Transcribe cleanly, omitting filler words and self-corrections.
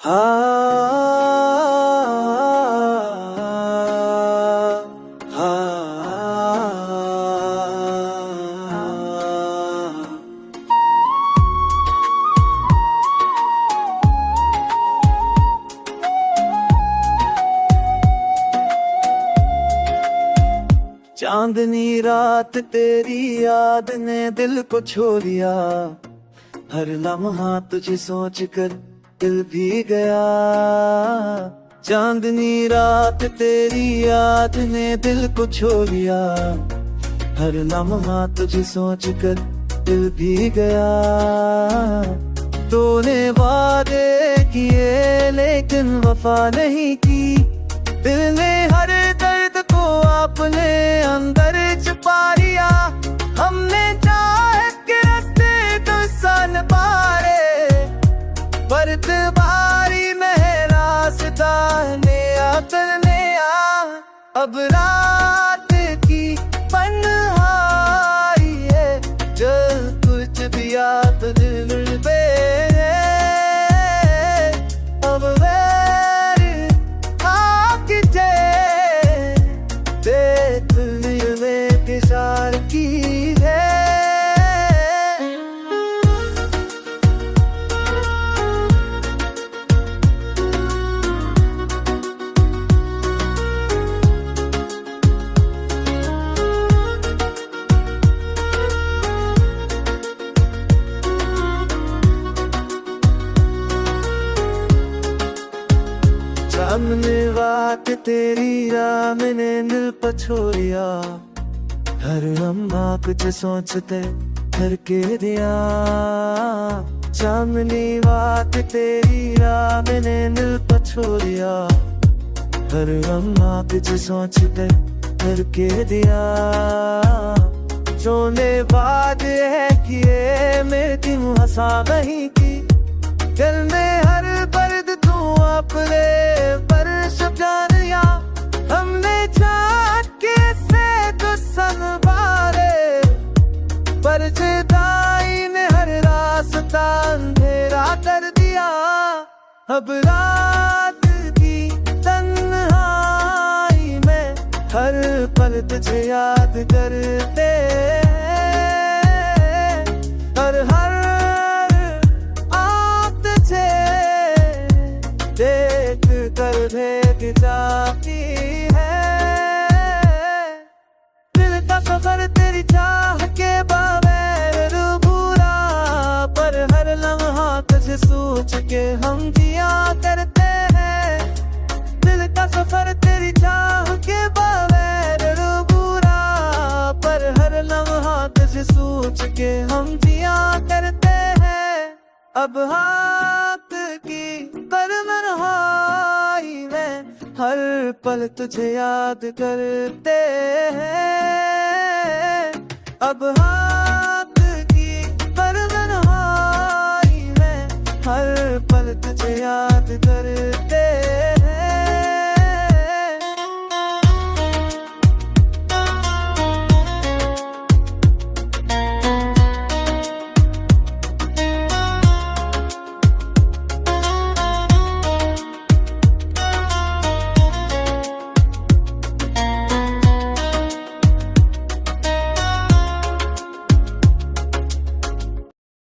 हाँ चांदनी रात तेरी याद ने दिल को छो लिया, हर लम्हा तुझे सोच कर दिल भी गया। चांदनी रात तेरी याद ने दिल को छो लिया, हर लम्हा तुझे सोच कर दिल भी गया। तूने वादे किए लेकिन वफा नहीं की, दिल ने हर दर्द को अपने अंदर छुपा लिया। हमने चाहे के रास्ते तो सन पारे, पर बारी में रास्ता नया करने आ। अब रात की पन्हाई है, जल कुछ भी याद दिल पे। अब वैर आके देख में किसार की है। सामने बात तेरी राह मैंने दिल पर छोड़िया, हर लम्हा कुछ सोचते करके दिया। सामने बात तेरी राह मैंने दिल पर छोड़िया, हर लम्हा कुछ सोचते करके दिया। जोने बात है किए मेरे क्यों हंसा नहीं की, दिल में हर दर्द तू अपने पर जान लिया। हमने चाके से तो संवारे, पर जुदाई ने हर रास्ता अंधेरा कर दिया। अब रात की तन्हाई में हर पल तुझे याद करते, और हर देख कर भेद जाती है। दिल का सफर तेरी चाह के बगैर अधूरा, पर हर लम्हा तुझे सोच के हम जिया करते हैं। दिल का सफर तेरी चाह के बगैर अधूरा, पर हर लम्हा तुझे सोच के हम जिया करते हैं। अब हाथ की तन्हाई में हर पल तुझे याद करते हैं। अब हाथ की तन्हाई में हर पल तुझे याद